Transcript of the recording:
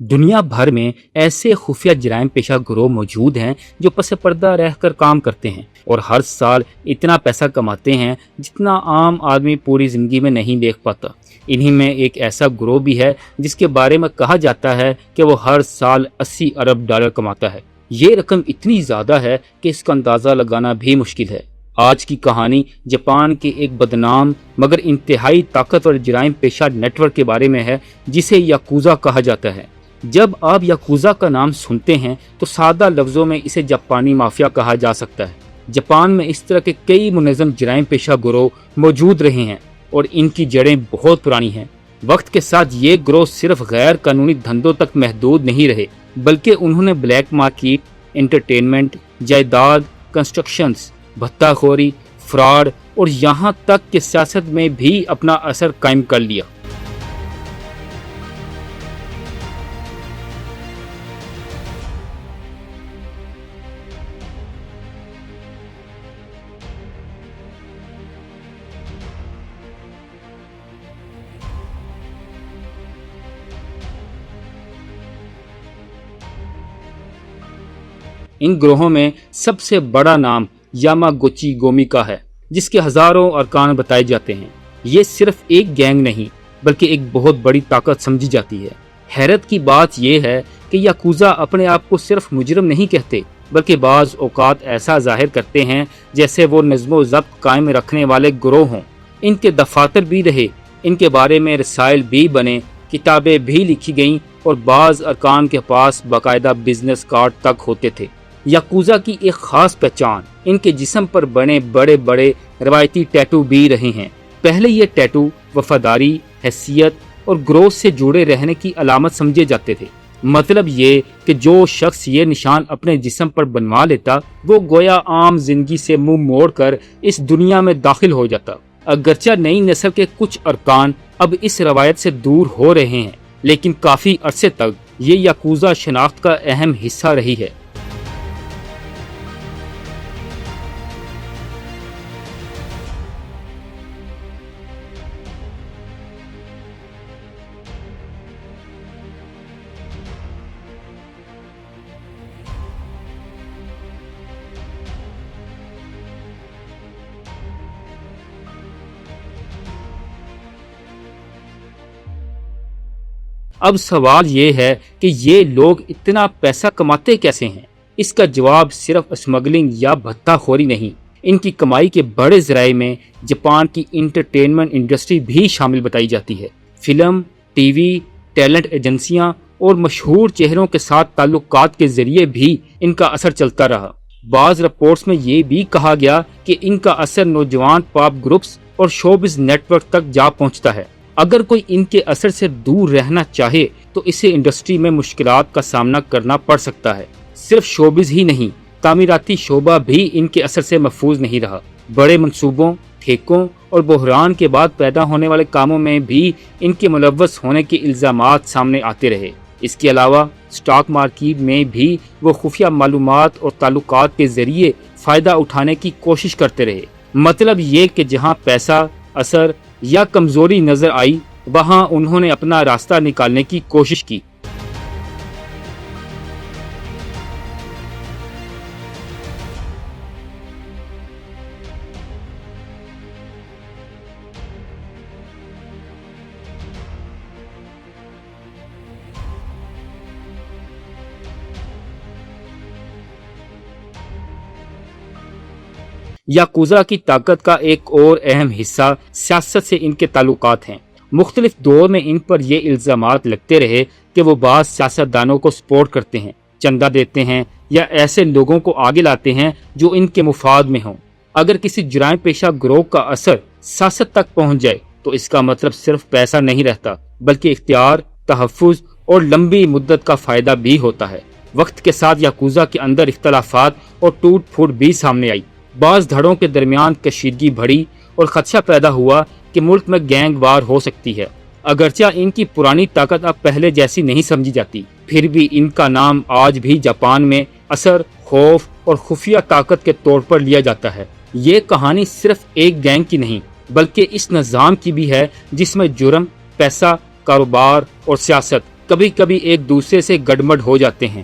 दुनिया भर में ऐसे खुफिया जराइम पेशा गिरोह मौजूद हैं जो पस पर्दा रह कर काम करते हैं और हर साल इतना पैसा कमाते हैं जितना आम आदमी पूरी जिंदगी में नहीं देख पाता। इन्हीं में एक ऐसा गिरोह भी है जिसके बारे में कहा जाता है कि वो हर साल 80 अरब डॉलर कमाता है। ये रकम इतनी ज़्यादा है कि इसका अंदाज़ा लगाना भी मुश्किल है। आज की कहानी जापान के एक बदनाम मगर इंतहाई ताकतवर जराइम पेशा नेटवर्क के बारे में है जिसे याकूजा कहा जाता है। जब आप याकूजा का नाम सुनते हैं तो सादा लफ्ज़ों में इसे जापानी माफिया कहा जा सकता है। जापान में इस तरह के कई मुनज़्ज़म जराइम पेशा गिरोह मौजूद रहे हैं और इनकी जड़ें बहुत पुरानी हैं। वक्त के साथ ये गिरोह सिर्फ गैर कानूनी धंधों तक महदूद नहीं रहे बल्कि उन्होंने ब्लैक मार्केट, एंटरटेनमेंट, जायदाद, कंस्ट्रक्शंस, भत्ताखोरी, फ्रॉड और यहाँ तक कि सियासत में भी अपना असर कायम कर लिया। इन ग्रोहों में सबसे बड़ा नाम यामागुची गोमी का है जिसके हजारों अरकान बताए जाते हैं। ये सिर्फ एक गैंग नहीं बल्कि एक बहुत बड़ी ताकत समझी जाती है। हैरत की बात यह है कि याकूजा अपने आप को सिर्फ मुजरम नहीं कहते बल्कि बाज़ औकात ऐसा जाहिर करते हैं जैसे वो नज़्म ज़ब्त कायम रखने वाले गिरोह हों। इनके दफातर भी रहे, इनके बारे में रसाइल भी बने, किताबें भी लिखी गईं और बाज़ अरकान के पास बाकायदा बिजनेस कार्ड तक होते थे। याकूजा की एक खास पहचान इनके जिस्म पर बने बड़े बड़े रवायती टैटू भी रहे हैं। पहले ये टैटू वफादारी, हैसियत और ग्रोथ से जुड़े रहने की अलामत समझे जाते थे। मतलब ये कि जो शख्स ये निशान अपने जिस्म पर बनवा लेता वो गोया आम जिंदगी से मुंह मोड़ कर इस दुनिया में दाखिल हो जाता। अगरचा नई नस्ल के कुछ अरकान अब इस रवायत से दूर हो रहे हैं लेकिन काफ़ी अरसे तक ये याकूजा शनाख्त का अहम हिस्सा रही है। अब सवाल ये है कि ये लोग इतना पैसा कमाते कैसे हैं। इसका जवाब सिर्फ स्मगलिंग या भत्ताखोरी नहीं, इनकी कमाई के बड़े ज़राए में जापान की इंटरटेनमेंट इंडस्ट्री भी शामिल बताई जाती है। फिल्म, टीवी, टैलेंट एजेंसियां और मशहूर चेहरों के साथ ताल्लुकात के जरिए भी इनका असर चलता रहा। बाज़ रिपोर्ट्स में ये भी कहा गया कि इनका असर नौजवान पॉप ग्रुप्स और शोबिज़ नेटवर्क तक जा पहुंचता है। अगर कोई इनके असर से दूर रहना चाहे तो इसे इंडस्ट्री में मुश्किलात का सामना करना पड़ सकता है। सिर्फ शोबिज़ ही नहीं, तामीराती शोबा भी इनके असर से महफूज नहीं रहा। बड़े मंसूबों, ठेकों और बहरान के बाद पैदा होने वाले कामों में भी इनके मुलव्वस होने के इल्ज़ामात सामने आते रहे। इसके अलावा स्टॉक मार्केट में भी वो खुफिया मालूमात और ताल्लुकात के जरिए फ़ायदा उठाने की कोशिश करते रहे। मतलब ये कि जहाँ पैसा, असर या कमजोरी नजर आई वहां उन्होंने अपना रास्ता निकालने की कोशिश की। याकूजा की ताकत का एक और अहम हिस्सा सियासत से इनके ताल्लुकात हैं। मुख्तलिफ दौर में इन पर यह इल्ज़ामात लगते रहे कि वो बाज़ सियासतदानों को सपोर्ट करते हैं, चंदा देते हैं या ऐसे लोगों को आगे लाते हैं जो इनके मुफाद में हों। अगर किसी जराइम पेशा गिरोह का असर सियासत तक पहुँच जाए तो इसका मतलब सिर्फ पैसा नहीं रहता बल्कि इख्तियार, तहफ़्फ़ुज़ और लंबी मुद्दत का फ़ायदा भी होता है। वक्त के साथ याकूजा के अंदर इख्तलाफात और टूट फूट भी सामने आई। बाज़ धड़ों के दरमियान कशीदगी बढ़ी और खदशा पैदा हुआ कि मुल्क में गैंग वार हो सकती है। अगरचा इनकी पुरानी ताकत अब पहले जैसी नहीं समझी जाती, फिर भी इनका नाम आज भी जापान में असर, खौफ और खुफिया ताकत के तौर पर लिया जाता है। ये कहानी सिर्फ एक गैंग की नहीं बल्कि इस निज़ाम की भी है जिसमें जुर्म, पैसा, कारोबार और सियासत کبھی کبھی ایک دوسرے سے گڑمڑ ہو جاتے ہیں۔